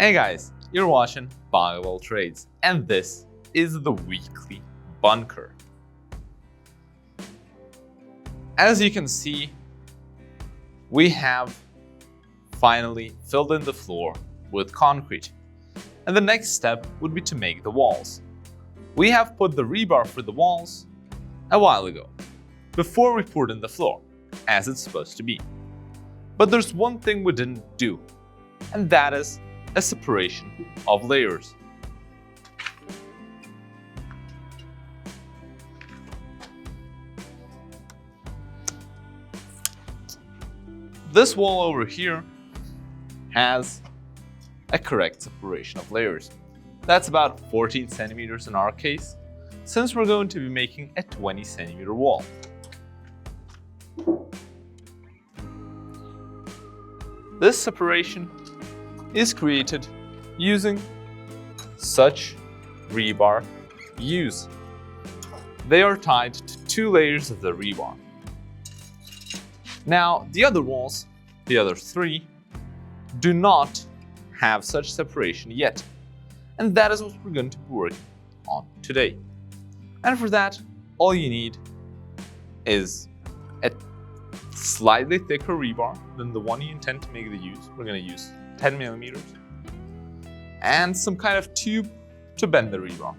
Hey guys, you're watching Ep01 Trades, and this is the weekly bunker. As you can see, we have finally filled in the floor with concrete, and the next step would be to make the walls. We have put the rebar for the walls a while ago, before we poured in the floor, as it's supposed to be. But there's one thing we didn't do, and that is a separation of layers. This wall over here has a correct separation of layers. That's about 14 centimeters in our case, since we're going to be making a 20 centimeter wall. This separation is created using such rebar U's. They are tied to 2 layers of the rebar. Now, the other walls, the other 3, do not have such separation yet, and that is what we're going to be working on today. And for that, all you need is a slightly thicker rebar than the one you intend to make the U's. We're going to use 10 millimeters, and some kind of tube to bend the rebar.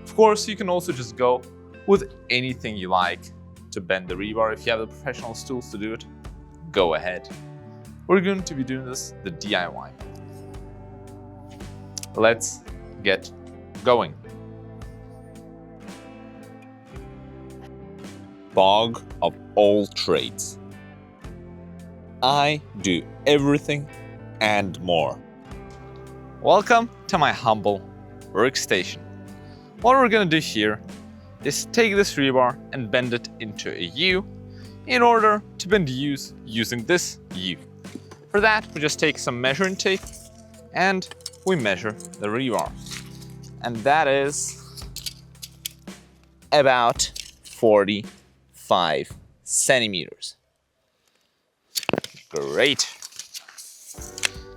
Of course, you can also just go with anything you like to bend the rebar. If you have the professional tools to do it, go ahead. We're going to be doing this the DIY. Let's get going. Bog of all trades. I do everything and more. Welcome to my humble workstation. What we're gonna do here is take this rebar and bend it into a U in order to bend U's using this U. For that, we just take some measuring tape and we measure the rebar. And that is about 45 centimeters. Great.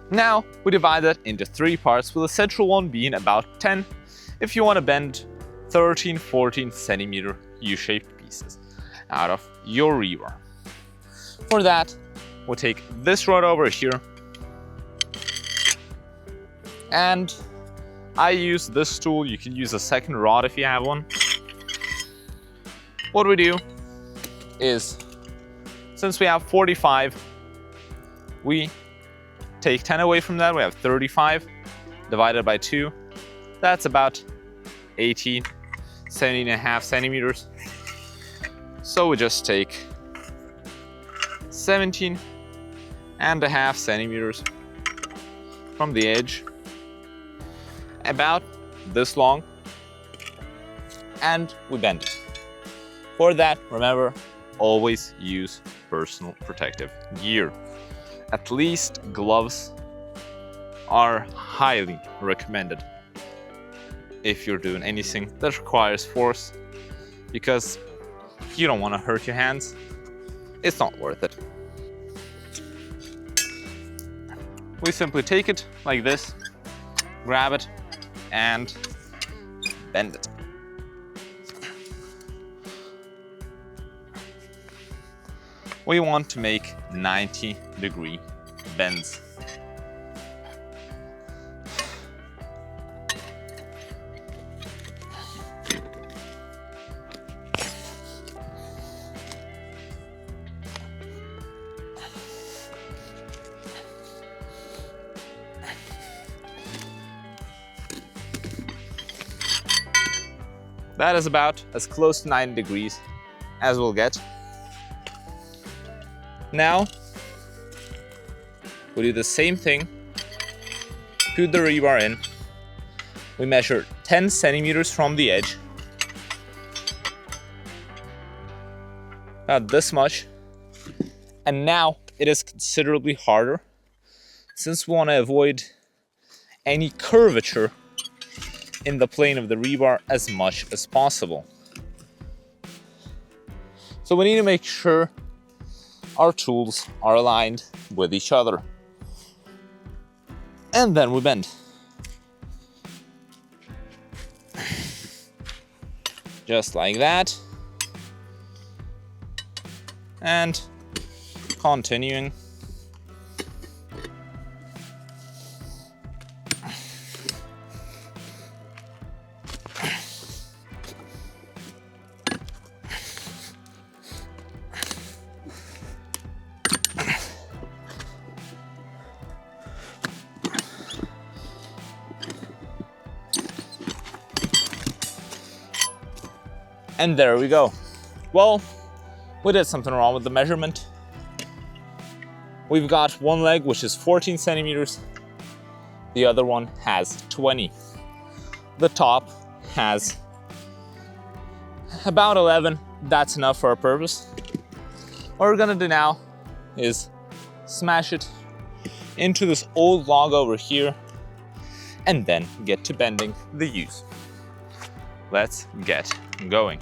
Now we divide that into 3 parts, with the central one being about 10 if you want to bend 13-14 centimeter U-shaped pieces out of your rebar. For that, we'll take this rod over here, and I use this tool. You can use a second rod if you have one. What we do is, since we have 45, we take 10 away from that, we have 35 divided by 2. That's about 17.5 centimeters. So we just take 17.5 centimeters from the edge, about this long, and we bend it. For that, remember, always use personal protective gear. At least gloves are highly recommended if you're doing anything that requires force, because you don't want to hurt your hands. It's not worth it. We simply take it like this, grab it, and bend it. We want to make 90-degree bends. That is about as close to 90 degrees as we'll get. Now, we do the same thing, put the rebar in, we measure 10 centimeters from the edge, about this much, and now it is considerably harder, since we want to avoid any curvature in the plane of the rebar as much as possible. So we need to make sure our tools are aligned with each other. And then we bend. Just like that. And continuing. And there we go. Well, we did something wrong with the measurement. We've got one leg which is 14 centimeters. The other one has 20. The top has about 11. That's enough for our purpose. What we're gonna do now is smash it into this old log over here and then get to bending the U's. Let's get going.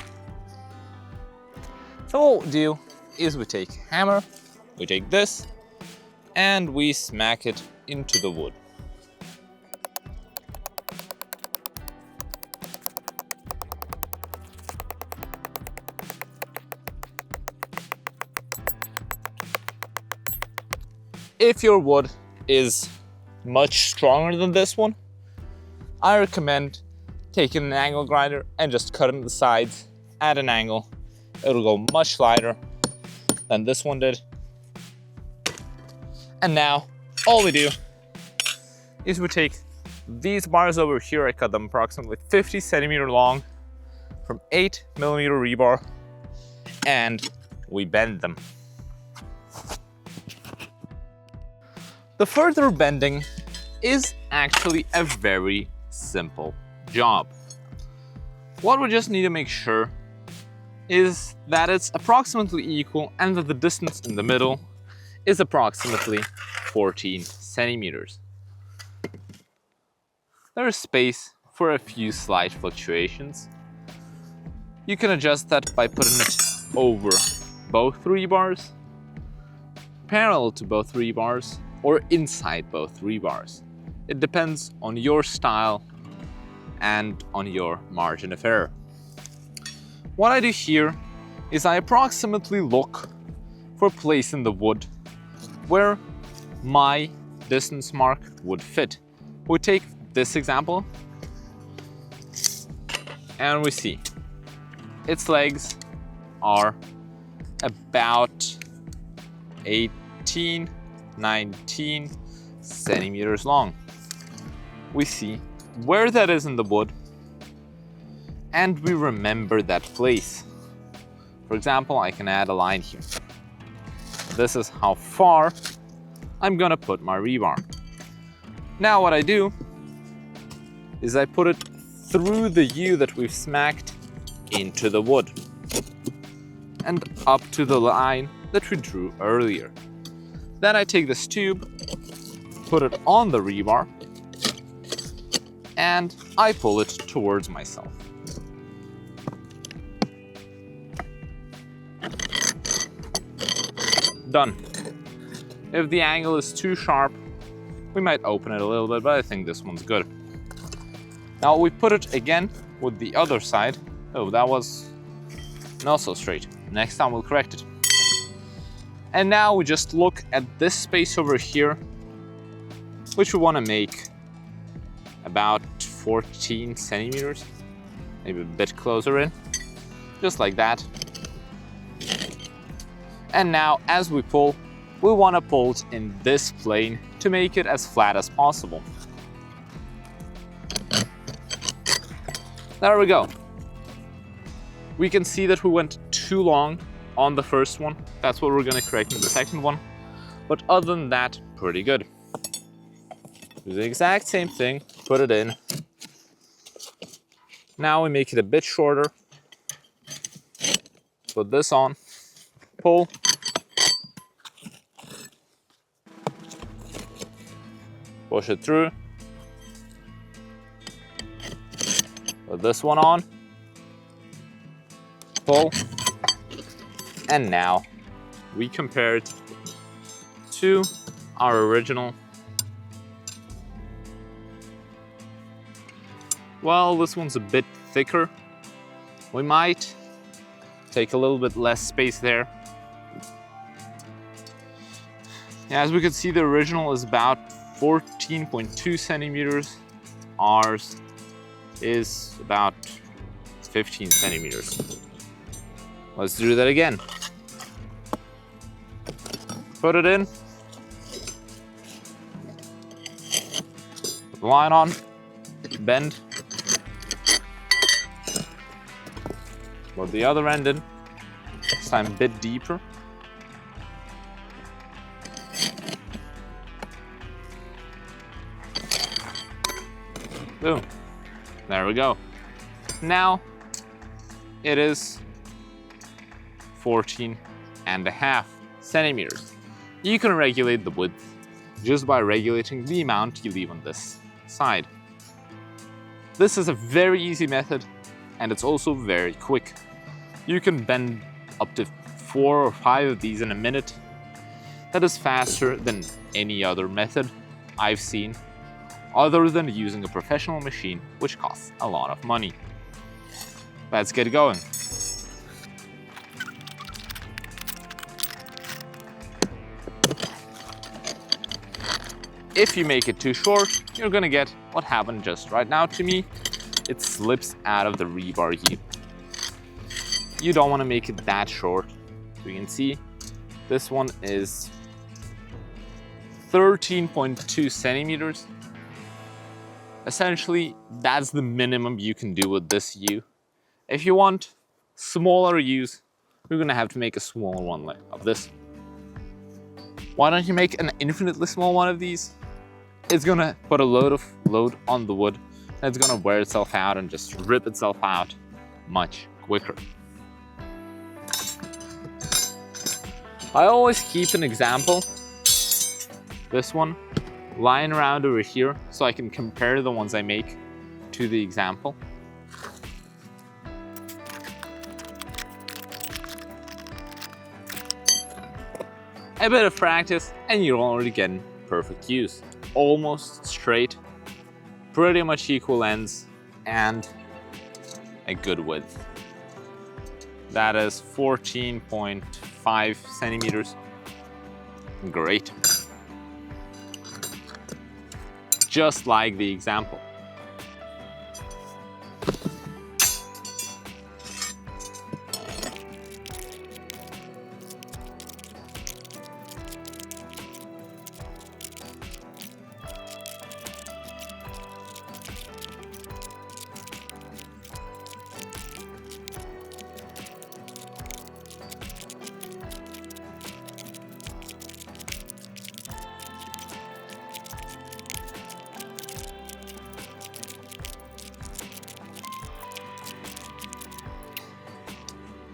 So what we do is we take hammer, we take this, and we smack it into the wood. If your wood is much stronger than this one, I recommend taking an angle grinder and just cutting the sides at an angle. It'll go much lighter than this one did. And now all we do is we take these bars over here. I cut them approximately 50 centimeter long from 8 millimeter rebar, and we bend them. The further bending is actually a very simple job. What we just need to make sure is that it's approximately equal and that the distance in the middle is approximately 14 centimeters. There is space for a few slight fluctuations. You can adjust that by putting it over both rebars, parallel to both rebars, or inside both rebars. It depends on your style and on your margin of error. What I do here is I approximately look for a place in the wood where my distance mark would fit. We take this example and we see its legs are about 18, 19 centimeters long. We see where that is in the wood and we remember that place. For example, I can add a line here. This is how far I'm gonna put my rebar. Now what I do is I put it through the U that we've smacked into the wood and up to the line that we drew earlier. Then I take this tube, put it on the rebar, and I pull it towards myself. Done. If the angle is too sharp, we might open it a little bit, but I think this one's good. Now we put it again with the other side. Oh, that was not so straight. Next time we'll correct it. And now we just look at this space over here, which we want to make about 14 centimeters, maybe a bit closer in, just like that. And now as we pull, we want to pull it in this plane to make it as flat as possible. There we go. We can see that we went too long on the first one. That's what we're going to correct in the second one. But other than that, pretty good. Do the exact same thing, put it in. Now we make it a bit shorter. Put this on, pull. Push it through. Put this one on. Pull. And now we compare it to our original well, this one's a bit thicker. We might take a little bit less space there. As we can see, the original is about 14.2 centimeters. Ours is about 15 centimeters. Let's do that again. Put it in. Put the line on. Bend. Put the other end in. This time a bit deeper. Boom. There we go. Now it is 14.5 centimeters. You can regulate the width just by regulating the amount you leave on this side. This is a very easy method, and it's also very quick. You can bend up to 4 or 5 of these in a minute. That is faster than any other method I've seen, other than using a professional machine, which costs a lot of money. Let's get going. If you make it too short, you're gonna get what happened just right now to me. It slips out of the rebar here. You don't want to make it that short. So you can see this one is 13.2 centimeters. Essentially, that's the minimum you can do with this U. If you want smaller U's, you're gonna have to make a smaller one of this. Why don't you make an infinitely small one of these? It's gonna put a load on the wood, and it's gonna wear itself out and just rip itself out much quicker. I always keep an example, this one, lying around over here so I can compare the ones I make to the example. A bit of practice and you're already getting perfect use. Almost straight, pretty much equal ends, and a good width. That is 14.5 centimeters. Great. Just like the example.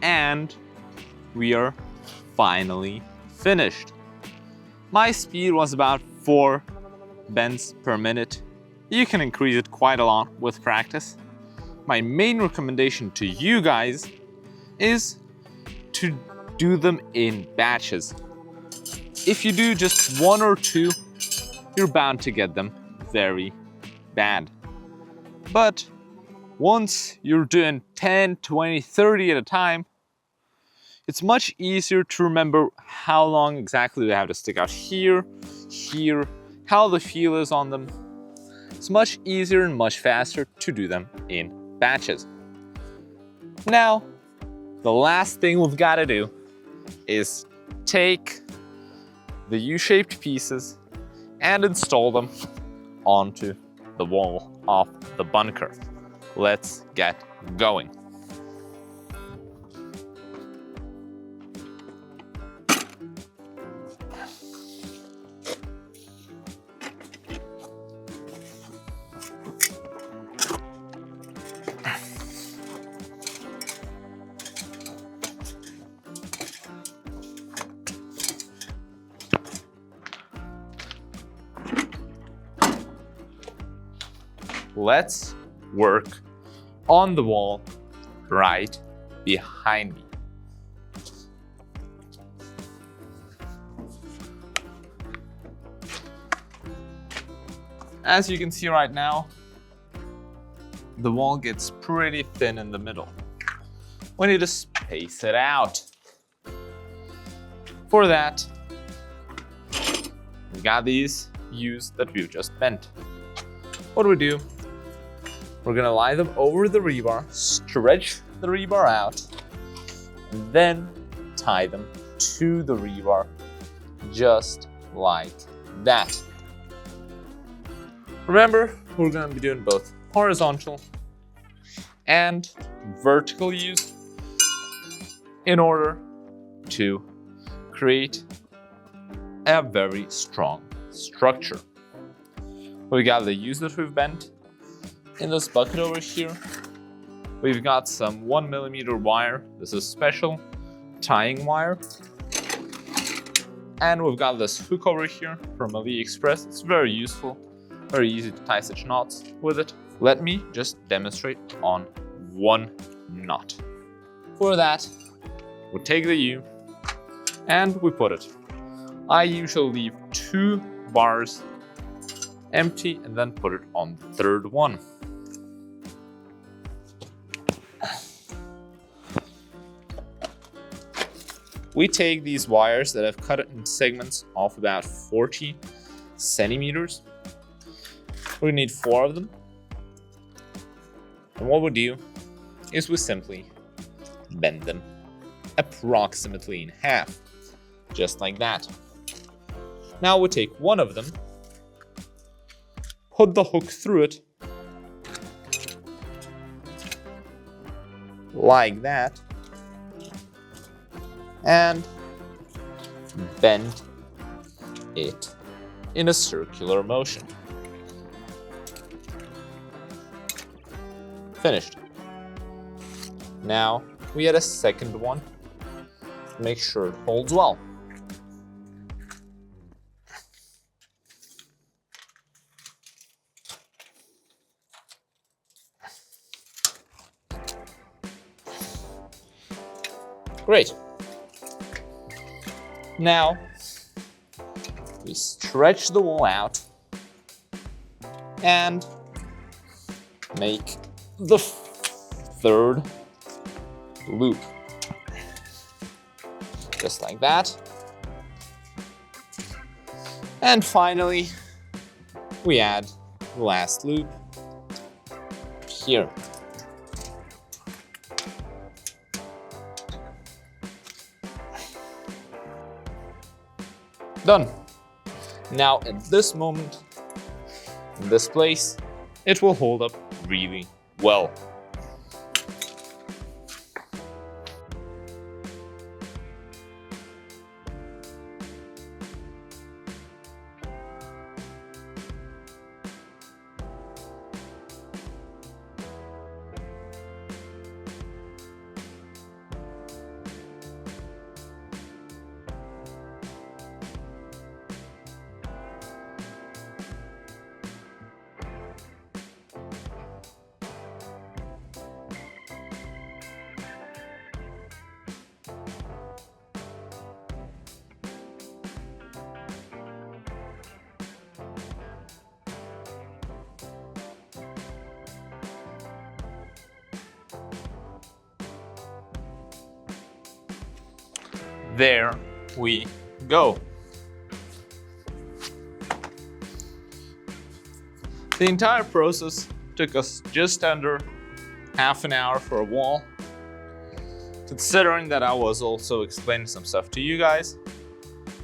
And we are finally finished. My speed was about 4 bends per minute. You can increase it quite a lot with practice. My main recommendation to you guys is to do them in batches. If you do just 1 or 2, you're bound to get them very bad. But once you're doing 10, 20, 30 at a time, it's much easier to remember how long exactly they have to stick out here, here, how the feel is on them. It's much easier and much faster to do them in batches. Now, the last thing we've got to do is take the U-shaped pieces and install them onto the wall of the bunker. Let's get going. Let's work on the wall right behind me. As you can see right now, the wall gets pretty thin in the middle. We need to space it out. For that, we got these U's that we've just bent. What do we do? We're gonna lie them over the rebar, stretch the rebar out, and then tie them to the rebar, just like that. Remember, we're gonna be doing both horizontal and vertical U's in order to create a very strong structure. We got the U's that we've bent. In this bucket over here, we've got some 1mm wire. This is special tying wire. And we've got this hook over here from AliExpress. It's very useful, very easy to tie such knots with it. Let me just demonstrate on one knot. For that, we take the U and we put it. I usually leave 2 bars empty and then put it on the third one. We take these wires that I've cut it in segments of about 40 centimeters. We need 4 of them. And what we do is we simply bend them approximately in half, just like that. Now we take one of them, put the hook through it, like that, and bend it in a circular motion. Finished. Now we add a second one to make sure it holds well. Great. Now, we stretch the wall out and make the third loop. Just like that. And finally, we add the last loop here. Done. Now at this moment, in this place, it will hold up really well. There we go. The entire process took us just under half an hour for a wall. Considering that I was also explaining some stuff to you guys,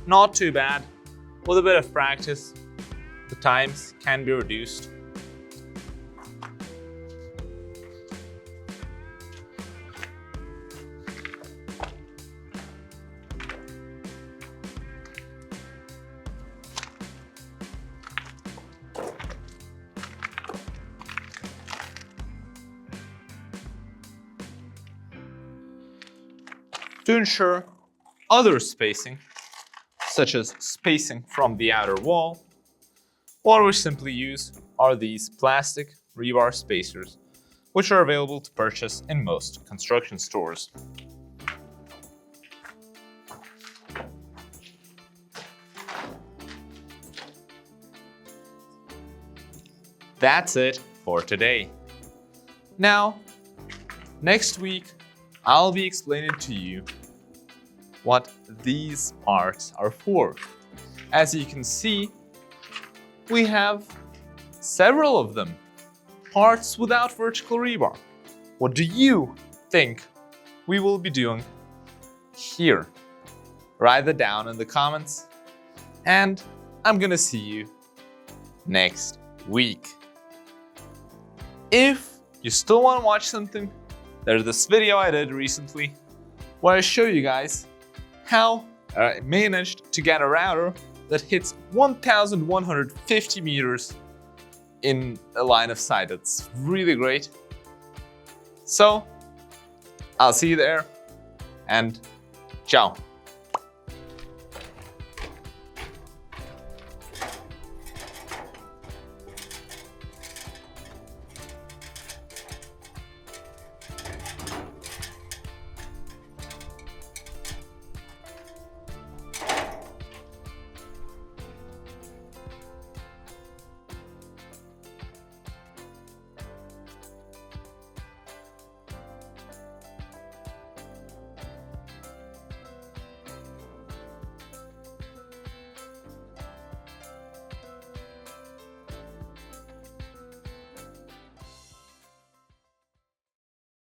not too bad. With a bit of practice, the times can be reduced. To ensure other spacing, such as spacing from the outer wall, what we simply use are these plastic rebar spacers, which are available to purchase in most construction stores. That's it for today. Now, next week, I'll be explaining to you what these parts are for. As you can see, we have several of them. Parts without vertical rebar. What do you think we will be doing here? Write that down in the comments, and I'm gonna see you next week. If you still want to watch something, there's this video I did recently where I show you guys how I managed to get a router that hits 1,150 meters in a line of sight. That's really great. So, I'll see you there, and ciao.